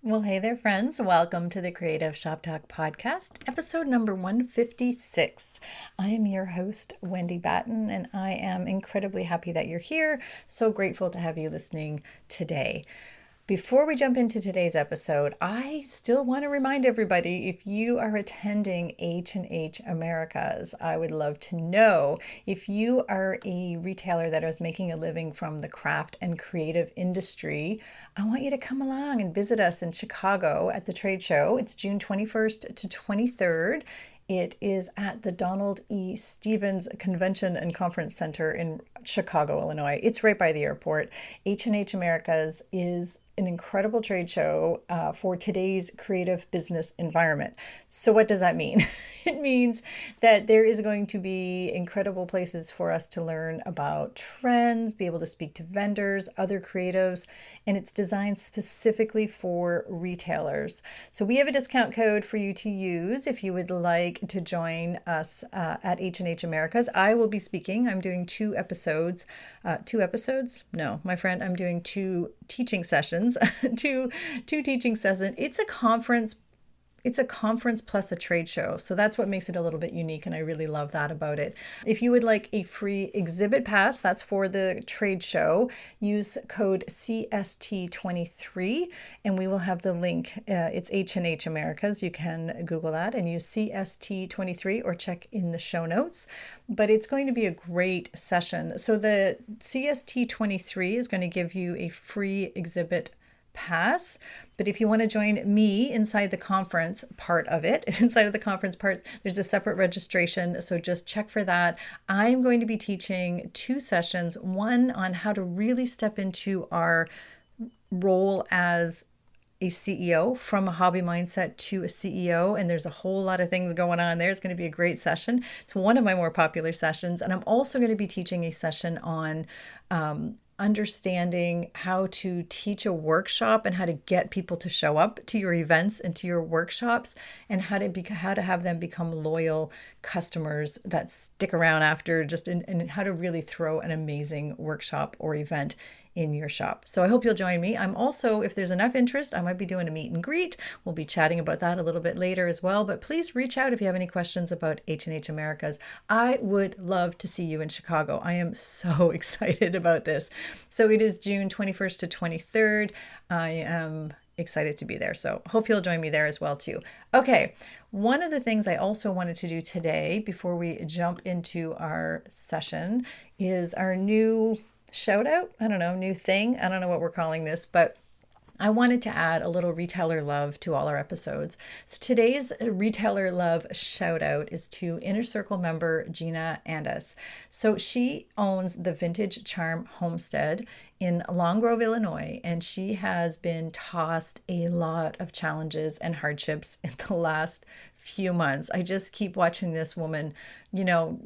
Well, hey there, friends. Welcome to the Creative Shop Talk podcast, episode number 156. I am your host, Wendy Batten, and I am incredibly happy that you're here. So grateful to have you listening today. Before we jump into today's episode, I still want to remind everybody, if you are attending H+H Americas, I would love to know if you are a retailer that is making a living from the craft and creative industry. I want you to come along and visit us in Chicago at the trade show. It's June 21st to 23rd. It is at the Donald E. Stevens Convention and Conference Center in Chicago, Illinois. It's right by the airport. H+H Americas is an incredible trade show for today's creative business environment. So what does that mean? It means that there is going to be incredible places for us to learn about trends, be able to speak to vendors, other creatives, and it's designed specifically for retailers. So we have a discount code for you to use if you would like to join us at H+H Americas. I will be speaking. I'm doing two episodes. Two episodes? No, my friend, I'm doing two teaching sessions. two teaching sessions. It's a conference plus a trade show. So that's what makes it a little bit unique, and I really love that about it. If you would like a free exhibit pass, that's for the trade show, use code CST23 and we will have the link. It's H+H Americas. You can Google that and use CST23 or check in the show notes. But it's going to be a great session. So the CST23 is going to give you a free exhibit pass. But if you want to join me inside the conference part of it, inside of the conference parts, there's a separate registration. So just check for that. I'm going to be teaching two sessions, one on how to really step into our role as a CEO, from a hobby mindset to a CEO. And there's a whole lot of things going on there. It's going to be a great session. It's one of my more popular sessions. And I'm also going to be teaching a session on understanding how to teach a workshop and how to get people to show up to your events and to your workshops, and how to have them become loyal customers that stick around after, and how to really throw an amazing workshop or event in your shop. So I hope you'll join me. I'm also, if there's enough interest, I might be doing a meet and greet. We'll be chatting about that a little bit later as well. But please reach out if you have any questions about H+H Americas. I would love to see you in Chicago. I am so excited about this. So it is June 21st to 23rd. I am excited to be there. So hope you'll join me there as well too. Okay. One of the things I also wanted to do today before we jump into our session is our new shout out. I don't know, new thing. I don't know what we're calling this, but I wanted to add a little retailer love to all our episodes. So today's retailer love shout out is to Inner Circle member Gina Andis. So she owns the Vintage Charm Homestead in Long Grove, Illinois, and she has been tossed a lot of challenges and hardships in the last few months. I just keep watching this woman,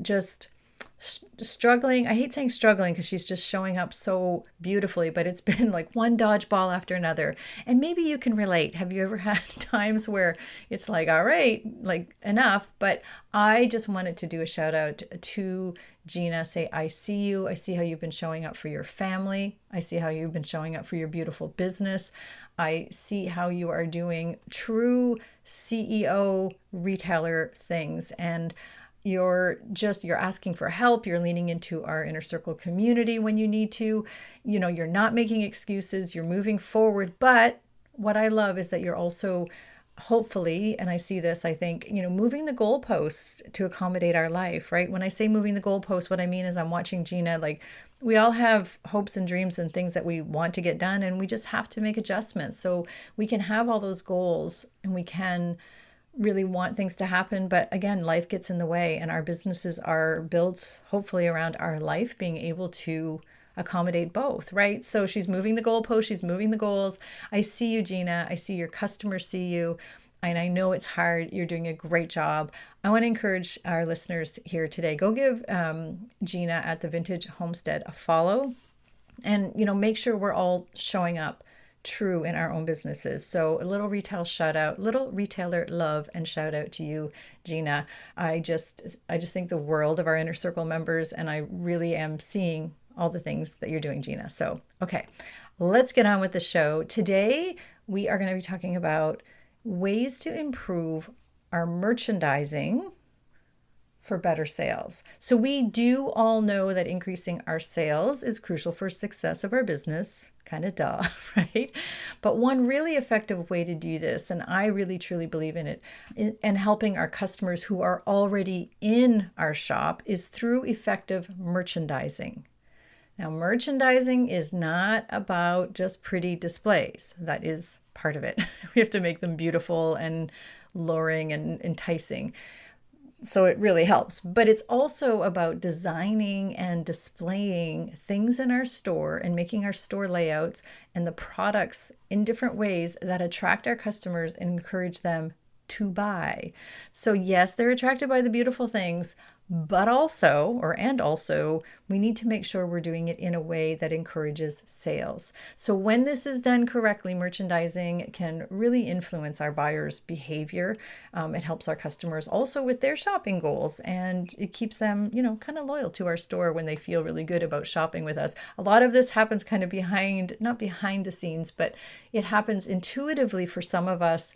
just struggling. I hate saying struggling because she's just showing up so beautifully, but it's been like one dodgeball after another. And maybe you can relate. Have you ever had times where it's like, all right, like enough? But I just wanted to do a shout out to Gina, say, I see you. I see how you've been showing up for your family. I see how you've been showing up for your beautiful business. I see how you are doing true CEO retailer things. And you're asking for help. You're leaning into our Inner Circle community when you need to. You're not making excuses. You're moving forward. But what I love is that you're also hopefully, and I see this, I think, moving the goalposts to accommodate our life, right? When I say moving the goalposts, what I mean is I'm watching Gina, like we all have hopes and dreams and things that we want to get done, and we just have to make adjustments. So we can have all those goals and we can really want things to happen. But again, life gets in the way, and our businesses are built hopefully around our life being able to accommodate both, right? So she's moving the goalpost, she's moving the goals. I see you, Gina. I see your customers see you. And I know it's hard. You're doing a great job. I want to encourage our listeners here today. Go give Gina at the Vintage Homestead a follow, and make sure we're all showing up true in our own businesses. So a little retailer love and shout out to you, Gina. I just think the world of our Inner Circle members, and I really am seeing all the things that you're doing, Gina. So, okay, let's get on with the show. Today, we are going to be talking about ways to improve our merchandising for better sales. So we do all know that increasing our sales is crucial for success of our business. Kind of duh, right? But one really effective way to do this, and I really truly believe in it, and helping our customers who are already in our shop, is through effective merchandising. Now, merchandising is not about just pretty displays. That is part of it. We have to make them beautiful and luring and enticing. So it really helps. But it's also about designing and displaying things in our store and making our store layouts and the products in different ways that attract our customers and encourage them to buy. So yes, they're attracted by the beautiful things, but also, we need to make sure we're doing it in a way that encourages sales. So when this is done correctly, merchandising can really influence our buyers' behavior. It helps our customers also with their shopping goals, and it keeps them, kind of loyal to our store when they feel really good about shopping with us. A lot of this happens kind of not behind the scenes, but it happens intuitively for some of us,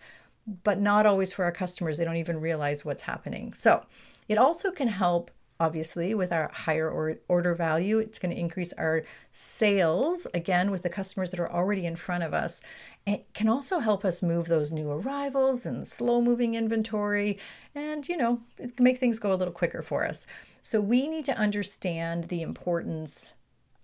but not always for our customers. They don't even realize what's happening. So it also can help, obviously, with our higher order value. It's going to increase our sales, again, with the customers that are already in front of us. It can also help us move those new arrivals and slow moving inventory, and, it can make things go a little quicker for us. So we need to understand the importance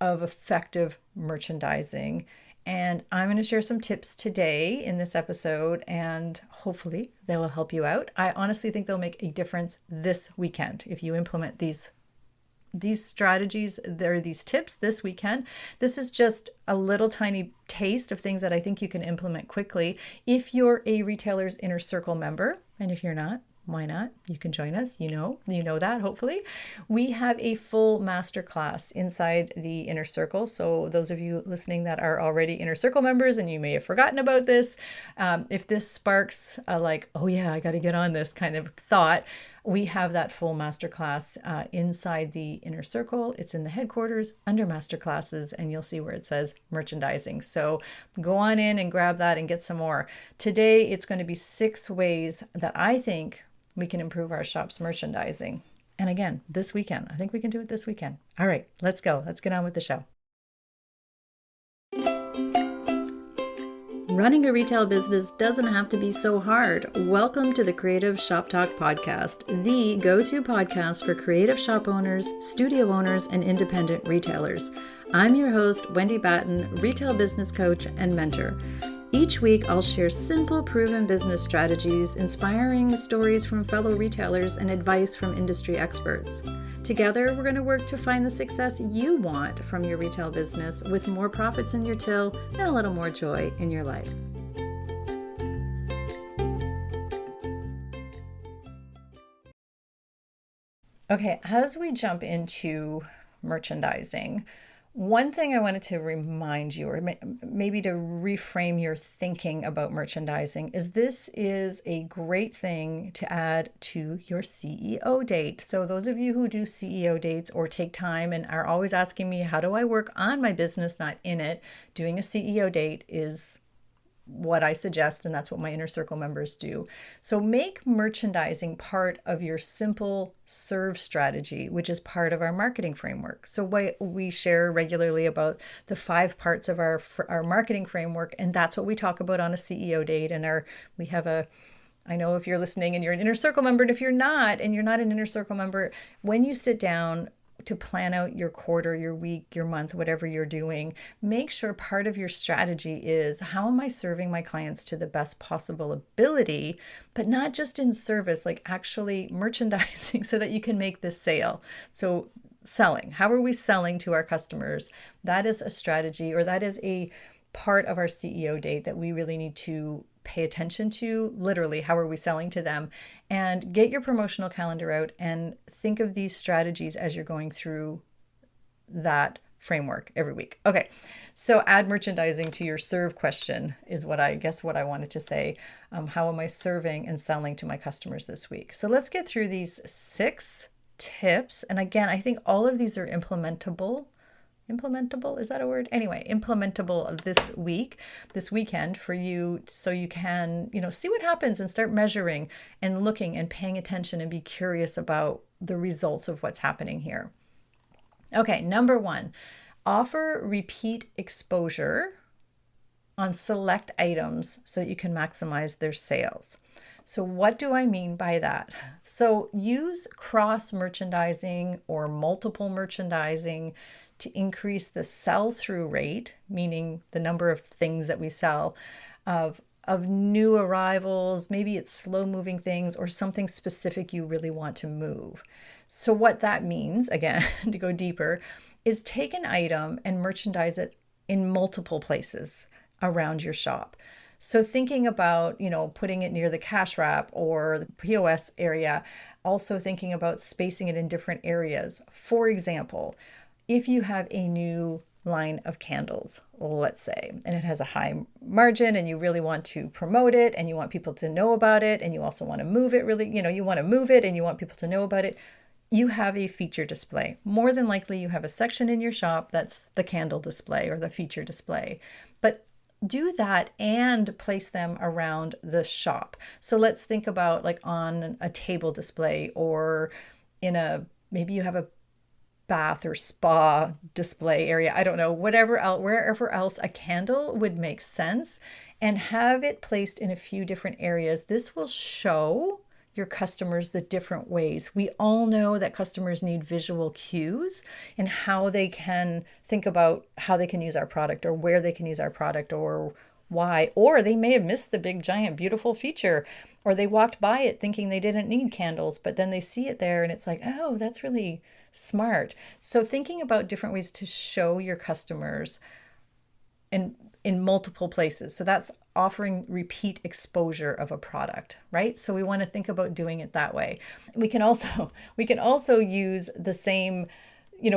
of effective merchandising. And I'm going to share some tips today in this episode, and hopefully they will help you out. I honestly think they'll make a difference this weekend if you implement these strategies, these tips this weekend. This is just a little tiny taste of things that I think you can implement quickly if you're a retailer's inner circle member. And if you're not, why not? You can join us. You know that, hopefully. We have a full masterclass inside the Inner Circle. So those of you listening that are already Inner Circle members, and you may have forgotten about this, if this sparks oh yeah, I got to get on this kind of thought, we have that full masterclass inside the Inner Circle. It's in the headquarters under Masterclasses, and you'll see where it says merchandising. So go on in and grab that and get some more. Today, it's going to be 6 ways that I think we can improve our shop's merchandising. And again, this weekend. I think we can do it this weekend. All right, let's go. Let's get on with the show. Running a retail business doesn't have to be so hard. Welcome to the Creative Shop Talk podcast, the go-to podcast for creative shop owners, studio owners, and independent retailers. I'm your host, Wendy Batten, retail business coach and mentor. Each week, I'll share simple, proven business strategies, inspiring stories from fellow retailers, and advice from industry experts. Together, we're going to work to find the success you want from your retail business, with more profits in your till and a little more joy in your life. Okay, as we jump into merchandising, one thing I wanted to remind you, or maybe to reframe your thinking about merchandising, is this is a great thing to add to your CEO date. So those of you who do CEO dates or take time and are always asking me, how do I work on my business, not in it, doing a CEO date is what I suggest, and that's what my Inner Circle members do. So make merchandising part of your simple serve strategy, which is part of our marketing framework. So we share regularly about the 5 parts of our marketing framework, and that's what we talk about on a CEO date. And I know if you're listening and you're an Inner Circle member, and if you're not, and you're not an Inner Circle member, when you sit down to plan out your quarter, your week, your month, whatever you're doing, make sure part of your strategy is, how am I serving my clients to the best possible ability, but not just in service, like actually merchandising so that you can make this sale. So selling, how are we selling to our customers? That is a strategy, or that is a part of our CEO date that we really need to pay attention to. Literally, how are we selling to them? And get your promotional calendar out and think of these strategies as you're going through that framework every week. Okay, so add merchandising to your serve question is what I wanted to say. How am I serving and selling to my customers this week? So let's get through these 6 tips. And again, I think all of these are implementable implementable, is that a word? Anyway, implementable this weekend for you, so you can, see what happens and start measuring and looking and paying attention and be curious about the results of what's happening here. Okay, number one, offer repeat exposure on select items so that you can maximize their sales. So what do I mean by that? So use cross merchandising or multiple merchandising to increase the sell-through rate, meaning the number of things that we sell, of new arrivals. Maybe it's slow-moving things or something specific you really want to move. So what that means, again, to go deeper, is take an item and merchandise it in multiple places around your shop. So thinking about, putting it near the cash wrap or the POS area, also thinking about spacing it in different areas. For example, if you have a new line of candles, let's say, and it has a high margin and you really want to promote it and you want people to know about it and you also want to move it really, you want to move it and you want people to know about it, you have a feature display. More than likely you have a section in your shop that's the candle display or the feature display. But do that and place them around the shop. So let's think about like on a table display or maybe you have a bath or spa display area. I don't know, wherever else a candle would make sense, and have it placed in a few different areas. This will show your customers the different ways. We all know that customers need visual cues and how they can think about how they can use our product or where they can use our product or why. Or they may have missed the big, giant, beautiful feature, or they walked by it thinking they didn't need candles, but then they see it there and it's like, oh, that's really smart. So thinking about different ways to show your customers in multiple places. So that's offering repeat exposure of a product, right? So we want to think about doing it that way. We can also use the same,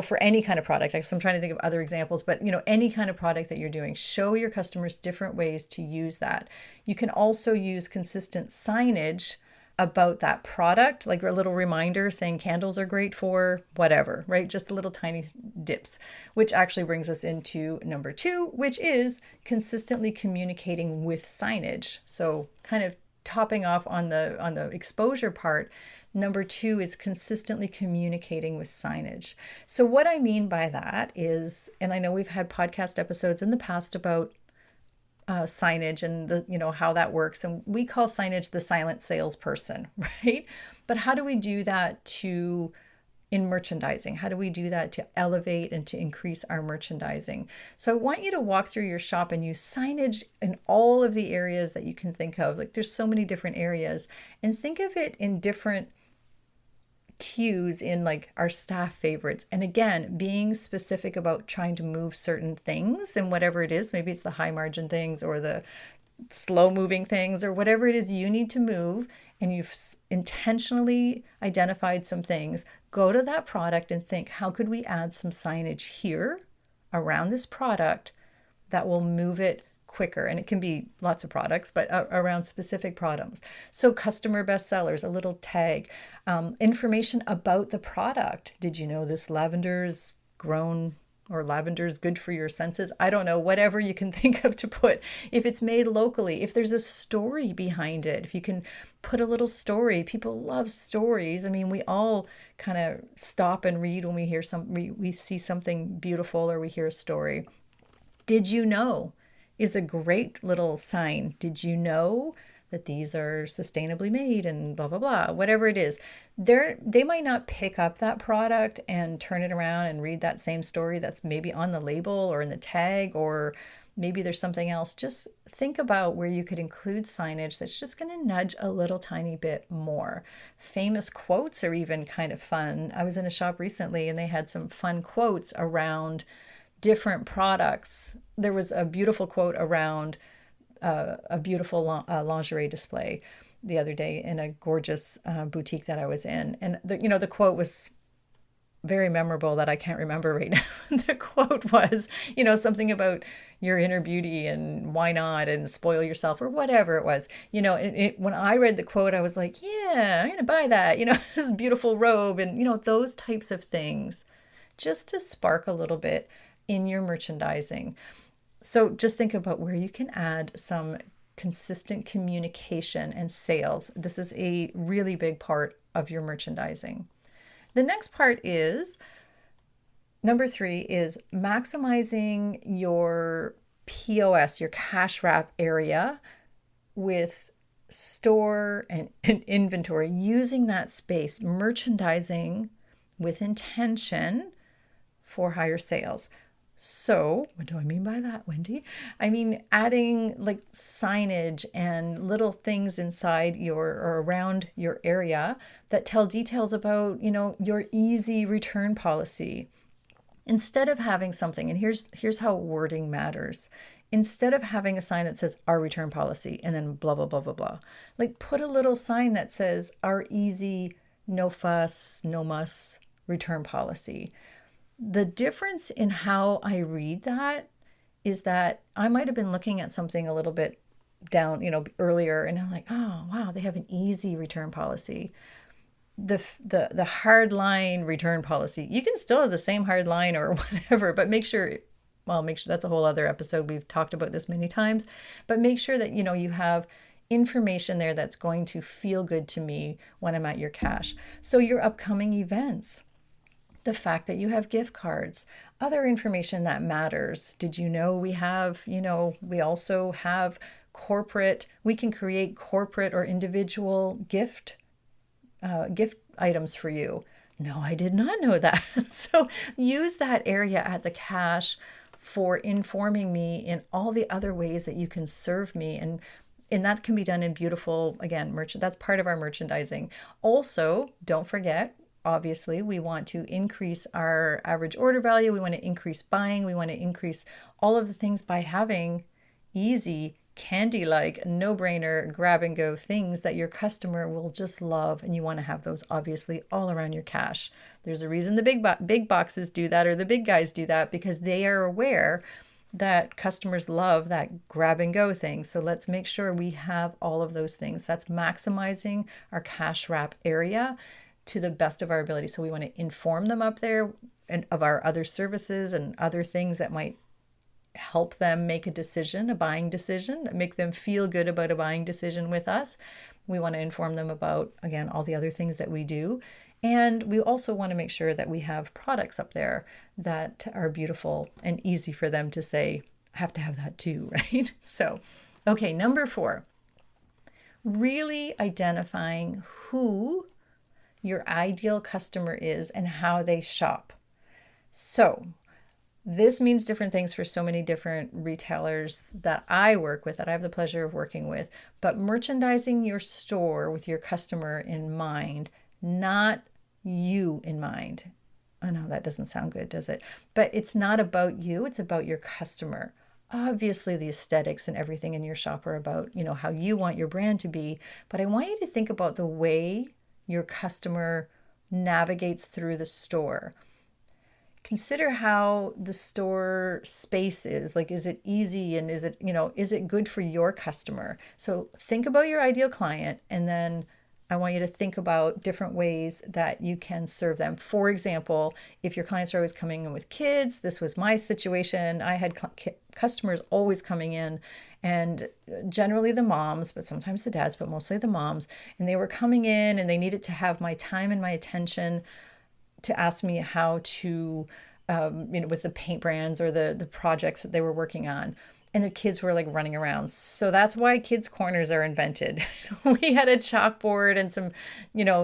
for any kind of product. I'm trying to think of other examples, but any kind of product that you're doing, show your customers different ways to use that. You can also use consistent signage about that product, like a little reminder saying candles are great for whatever, right? Just a little tiny dips, which actually brings us into number two, which is consistently communicating with signage. So kind of topping off on the exposure part, number two is consistently communicating with signage. So what I mean by that is, and I know we've had podcast episodes in the past about signage and how that works, and we call signage the silent salesperson, right? But how do we do that in merchandising? How do we do that to elevate and to increase our merchandising? So I want you to walk through your shop and use signage in all of the areas that you can think of. Like there's so many different areas, and think of it in different cues in like our staff favorites. And again, being specific about trying to move certain things and whatever it is, maybe it's the high margin things or the slow moving things or whatever it is you need to move, and you've intentionally identified some things, go to that product and think, how could we add some signage here around this product that will move it quicker? And it can be lots of products, but around specific products. So customer bestsellers, a little tag, information about the product. Did you know this lavender is grown, or lavender is good for your senses? I don't know, whatever you can think of to put. If it's made locally, if there's a story behind it, if you can put a little story. People love stories. I mean, we all kind of stop and read when we see something beautiful or we hear a story. Did you know is a great little sign. Did you know that these are sustainably made and blah, blah, blah, whatever it is. They might not pick up that product and turn it around and read that same story that's maybe on the label or in the tag, or maybe there's something else. Just think about where you could include signage that's just going to nudge a little tiny bit more. Famous quotes are even kind of fun. I was in a shop recently and they had some fun quotes around different products. There was a beautiful quote around a beautiful lingerie display the other day in a gorgeous boutique that I was in. And the quote was very memorable that I can't remember right now. The quote was, something about your inner beauty and why not, and spoil yourself or whatever it was. When I read the quote, I was like, yeah, I'm going to buy that, this beautiful robe and, those types of things, just to spark a little bit in your merchandising. So just think about where you can add some consistent communication and sales. This is a really big part of your merchandising. The next part is number 3 is maximizing your POS, your cash wrap area with store and inventory, using that space, merchandising with intention for higher sales. So, what do I mean by that, Wendy? I mean adding like signage and little things inside your or around your area that tell details about, your easy return policy. Instead of having something, and here's how wording matters. Instead of having a sign that says our return policy and then blah blah blah blah blah, like put a little sign that says our easy, no fuss, no muss return policy. The difference in how I read that is that I might have been looking at something a little bit down, earlier, and I'm like, oh wow, they have an easy return policy. The hard line return policy. You can still have the same hard line or whatever, but make sure that's a whole other episode. We've talked about this many times, but make sure that you have information there that's going to feel good to me when I'm at your cash. So your upcoming events, the fact that you have gift cards, other information that matters. Did you know we also have we can create corporate or individual gift items for you. No, I did not know that. So use that area at the cash for informing me in all the other ways that you can serve me. And that can be done in beautiful, again, that's part of our merchandising. Also, don't forget, obviously, we want to increase our average order value. We want to increase buying. We want to increase all of the things by having easy, candy-like, no-brainer, grab-and-go things that your customer will just love, and you want to have those obviously all around your cash. There's a reason the big boxes do that, or the big guys do that, because they are aware that customers love that grab-and-go thing. So let's make sure we have all of those things. That's maximizing our cash wrap area to the best of our ability. So we want to inform them up there and of our other services and other things that might help them make a buying decision, make them feel good about a buying decision with us. We want to inform them about, again, all the other things that we do. And we also want to make sure that we have products up there that are beautiful and easy for them to say, I have to have that too, right? So, okay, number 4, really identifying who your ideal customer is and how they shop. So this means different things for so many different retailers that I work with, that I have the pleasure of working with. But merchandising your store with your customer in mind, not you in mind. I know that doesn't sound good, does it? But it's not about you, it's about your customer. Obviously, the aesthetics and everything in your shop are about, how you want your brand to be. But I want you to think about the way your customer navigates through the store. Consider how the store space is. Like, is it easy, and is it good for your customer? So think about your ideal client, and then I want you to think about different ways that you can serve them. For example, if your clients are always coming in with kids, this was my situation. I had customers always coming in, and generally the moms, but sometimes the dads, but mostly the moms. And they were coming in and they needed to have my time and my attention to ask me how to, with the paint brands or the projects that they were working on. And the kids were like running around. So that's why kids' corners are invented. We had a chalkboard and some,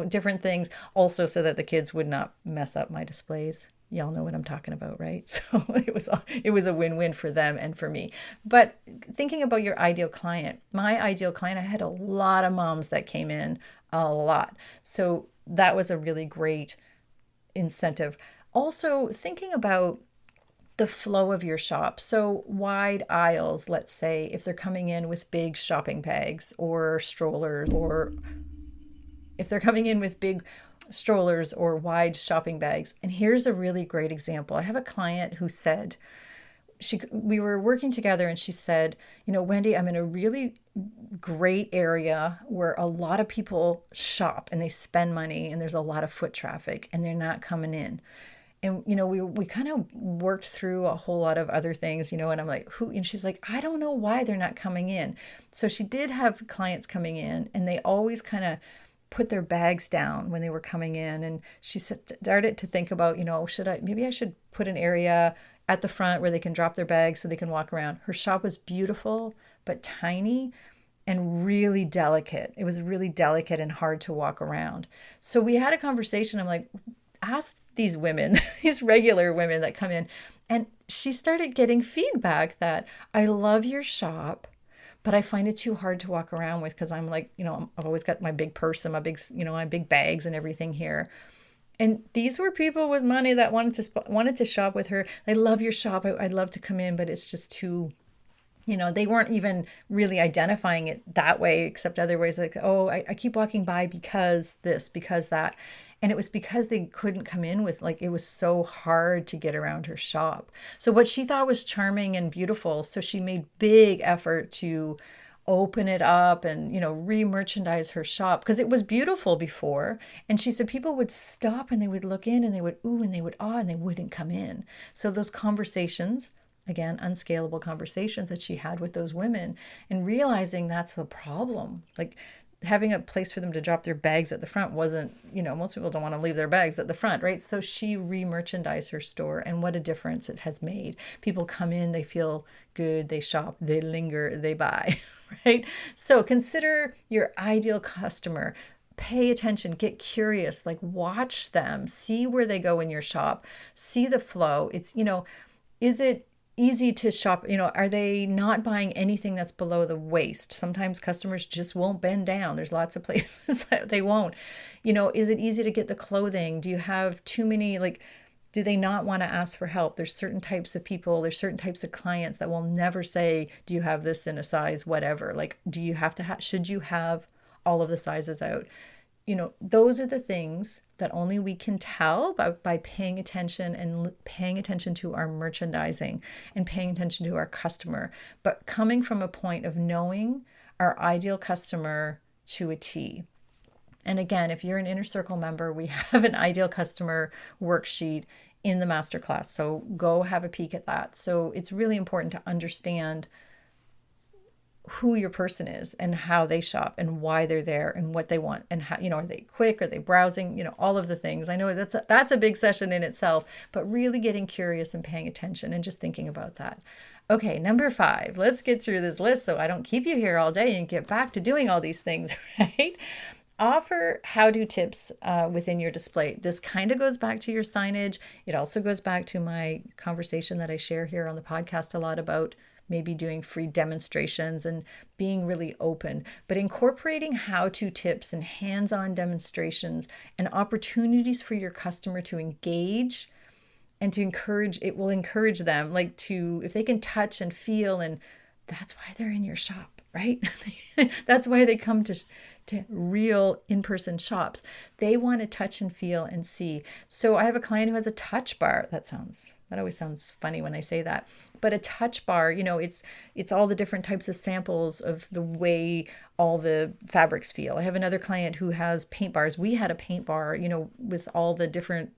different things also so that the kids would not mess up my displays. Y'all know what I'm talking about, right? So it was a win-win for them and for me. But thinking about your ideal client, my ideal client, I had a lot of moms that came in, a lot. So that was a really great incentive. Also thinking about the flow of your shop. So wide aisles, let's say, if they're coming in with big shopping bags or strollers, or if they're coming in with big strollers or wide shopping bags. And here's a really great example. I have a client who said, we were working together, and she said, Wendy, I'm in a really great area where a lot of people shop and they spend money and there's a lot of foot traffic and they're not coming in. And, we kind of worked through a whole lot of other things, and I'm like, who? And she's like, I don't know why they're not coming in. So she did have clients coming in, and they always kind of put their bags down when they were coming in. And she started to think about, maybe I should put an area at the front where they can drop their bags so they can walk around. Her shop was beautiful, but tiny and really delicate. It was really delicate and hard to walk around. So we had a conversation. I'm like, ask these women, these regular women that come in. And she started getting feedback that I love your shop, but I find it too hard to walk around with because I'm like, I've always got my big purse and my big bags and everything here. And these were people with money that wanted to shop with her. I love your shop. I'd love to come in, but it's just too, they weren't even really identifying it that way, except other ways like, oh, I keep walking by because this, because that. And it was because they couldn't come in with, like, it was so hard to get around her shop. So what she thought was charming and beautiful, so she made big effort to open it up and, re-merchandise her shop because it was beautiful before. And she said people would stop and they would look in and they would ooh and they would ah and they wouldn't come in. So those conversations, again, unscalable conversations that she had with those women, and realizing that's the problem. Like, having a place for them to drop their bags at the front wasn't, most people don't want to leave their bags at the front, right? So she re-merchandised her store, and what a difference it has made. People come in, they feel good, they shop, they linger, they buy, right? So consider your ideal customer. Pay attention, get curious, like watch them, see where they go in your shop, see the flow. It's, is it easy to shop? Are they not buying anything that's below the waist? Sometimes customers just won't bend down. There's lots of places that they won't. Is it easy to get the clothing? Do you have too many, do they not want to ask for help? There's certain types of people, there's certain types of clients that will never say, do you have this in a size, whatever? Like, do you have to should you have all of the sizes out? Those are the things that only we can tell by paying attention and paying attention to our merchandising and paying attention to our customer, but coming from a point of knowing our ideal customer to a T. And again, if you're an Inner Circle member, we have an ideal customer worksheet in the masterclass. So go have a peek at that. So it's really important to understand who your person is and how they shop and why they're there and what they want and how, are they quick? Are they browsing? All of the things. I know that's a big session in itself, but really getting curious and paying attention and just thinking about that. Okay, number 5, let's get through this list so I don't keep you here all day and get back to doing all these things, right? Offer how-to tips within your display. This kind of goes back to your signage. It also goes back to my conversation that I share here on the podcast a lot about maybe doing free demonstrations and being really open, but incorporating how-to tips and hands-on demonstrations and opportunities for your customer to engage and to encourage. It will encourage them, if they can touch and feel, and that's why they're in your shop, right? That's why they come to real in-person shops. They want to touch and feel and see. So I have a client who has a touch bar. That always sounds funny when I say that, but a touch bar, it's all the different types of samples of the way all the fabrics feel. I have another client who has paint bars. We had a paint bar, with all the different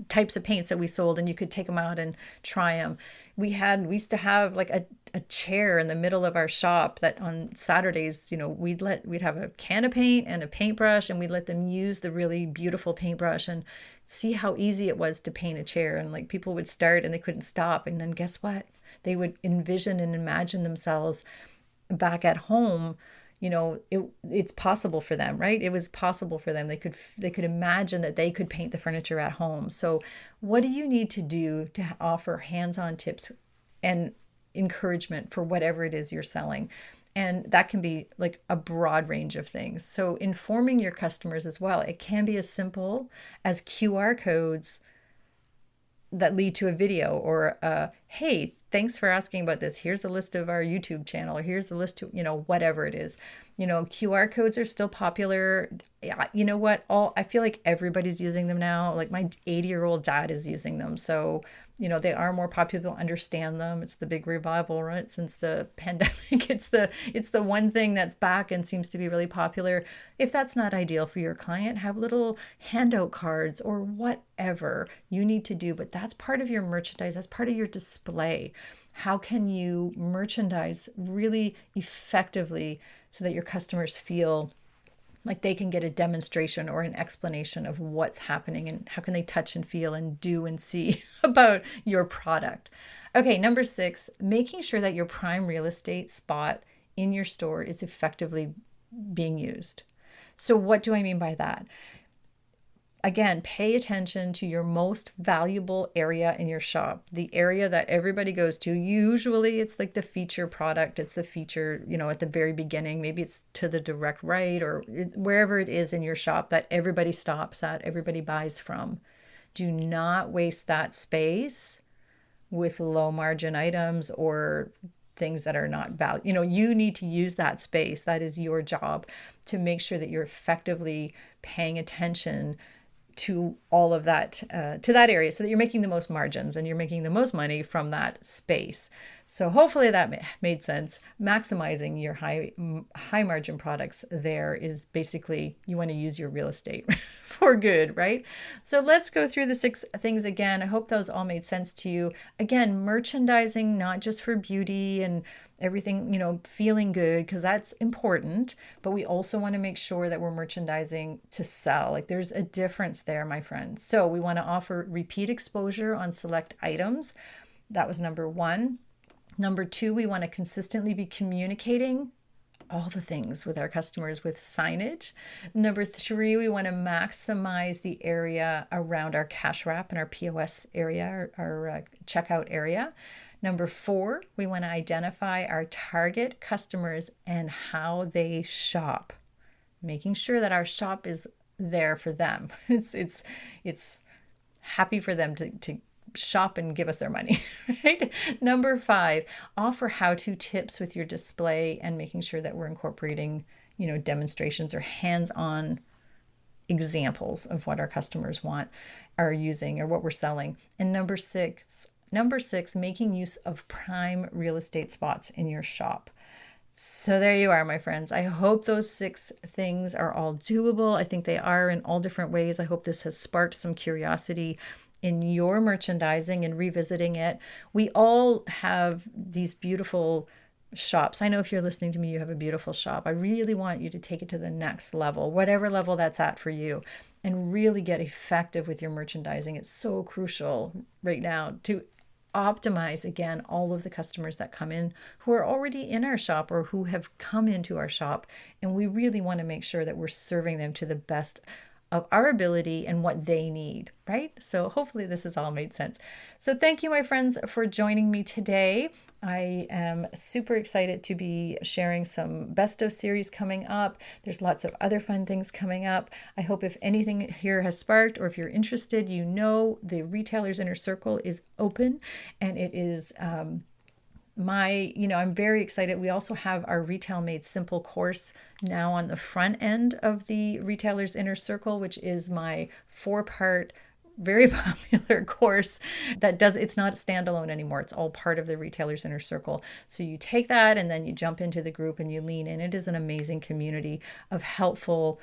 types of paints that we sold, and you could take them out and try them. We used to have like a chair in the middle of our shop that on Saturdays, we'd have a can of paint and a paintbrush, and we'd let them use the really beautiful paintbrush and see how easy it was to paint a chair. And people would start and they couldn't stop. And then guess what? They would envision and imagine themselves back at home. It's possible for them, right? It was possible for them. They could imagine that they could paint the furniture at home. So what do you need to do to offer hands-on tips and encouragement for whatever it is you're selling? And that can be like a broad range of things. So informing your customers as well. It can be as simple as QR codes that lead to a video, or hey, thanks for asking about this. Here's a list of our YouTube channel, or here's a list of, whatever it is. QR codes are still popular. You know what? I feel like everybody's using them now. Like my 80-year-old dad is using them. So They are more popular, people understand them. It's the big revival, right? Since the pandemic, it's the one thing that's back and seems to be really popular. If that's not ideal for your client, have little handout cards or whatever you need to do, but that's part of your merchandise, that's part of your display. How can you merchandise really effectively so that your customers feel like they can get a demonstration or an explanation of what's happening, and how can they touch and feel and do and see about your product? Okay, number 6, making sure that your prime real estate spot in your store is effectively being used. So what do I mean by that? Again, pay attention to your most valuable area in your shop, the area that everybody goes to. Usually it's like the feature product. It's the feature, at the very beginning. Maybe it's to the direct right or wherever it is in your shop that everybody stops at, everybody buys from. Do not waste that space with low margin items or things that are not valuable. You need to use that space. That is your job, to make sure that you're effectively paying attention to all of that, to that area, so that you're making the most margins and you're making the most money from that space. So hopefully that made sense. Maximizing your high margin products there is basically, you want to use your real estate for good, right? So let's go through the 6 things again. I hope those all made sense to you. Again, merchandising, not just for beauty and everything, feeling good, because that's important, but we also want to make sure that we're merchandising to sell. Like, there's a difference there, my friends. So we want to offer repeat exposure on select items. That was number 1. Number 2, we want to consistently be communicating all the things with our customers with signage. Number 3, we want to maximize the area around our cash wrap and our POS area, our checkout area. Number 4, we want to identify our target customers and how they shop, making sure that our shop is there for them. It's happy for them to shop and give us their money, right? Number 5, offer how-to tips with your display and making sure that we're incorporating, demonstrations or hands-on examples of what our customers are using or what we're selling. And Number six, making use of prime real estate spots in your shop. So there you are, my friends. I hope those 6 things are all doable. I think they are in all different ways. I hope this has sparked some curiosity in your merchandising and revisiting it. We all have these beautiful shops. I know if you're listening to me, you have a beautiful shop. I really want you to take it to the next level, whatever level that's at for you, and really get effective with your merchandising. It's so crucial right now to optimize, again, all of the customers that come in who are already in our shop or who have come into our shop. And we really want to make sure that we're serving them to the best of our ability and what they need, right? So hopefully this has all made sense. So thank you, my friends, for joining me today. I am super excited to be sharing some best of series coming up. There's lots of other fun things coming up. I hope if anything here has sparked, or if you're interested, the Retailers Inner Circle is open, and it is I'm very excited. We also have our Retail Made Simple course now on the front end of the Retailers Inner Circle, which is my 4-part, very popular course it's not standalone anymore. It's all part of the Retailers Inner Circle. So you take that and then you jump into the group and you lean in. It is an amazing community of helpful,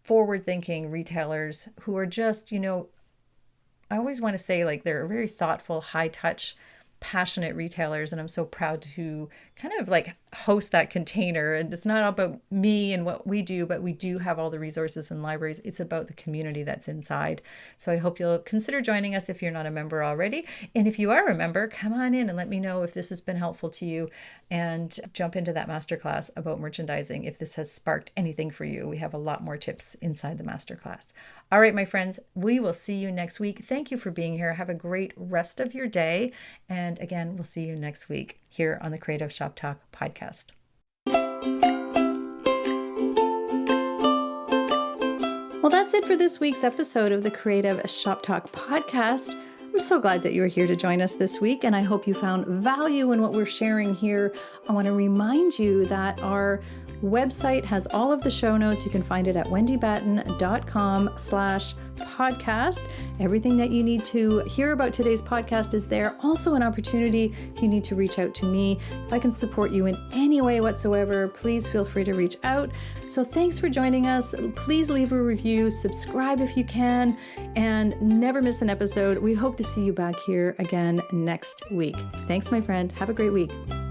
forward-thinking retailers who are just, I always want to say, like, they're very thoughtful, high-touch, passionate retailers, and I'm so proud to kind of like host that container. And it's not about me and what we do, but we do have all the resources and libraries. It's about the community that's inside. So I hope you'll consider joining us if you're not a member already. And if you are a member, come on in and let me know if this has been helpful to you, and jump into that masterclass about merchandising if this has sparked anything for you. We have a lot more tips inside the masterclass. All right, my friends, we will see you next week. Thank you for being here. Have a great rest of your day. And again, we'll see you next week here on the Creative Shop Talk podcast. Well, that's it for this week's episode of the Creative Shop Talk podcast. I'm so glad that you were here to join us this week, and I hope you found value in what we're sharing here. I want to remind you that our website has all of the show notes. You can find it at wendybatten.com/podcast. Everything that you need to hear about today's podcast is there. Also an opportunity if you need to reach out to me. If I can support you in any way whatsoever, please feel free to reach out. So thanks for joining us. Please leave a review, subscribe if you can, and never miss an episode. We hope to see you back here again next week. Thanks, my friend. Have a great week.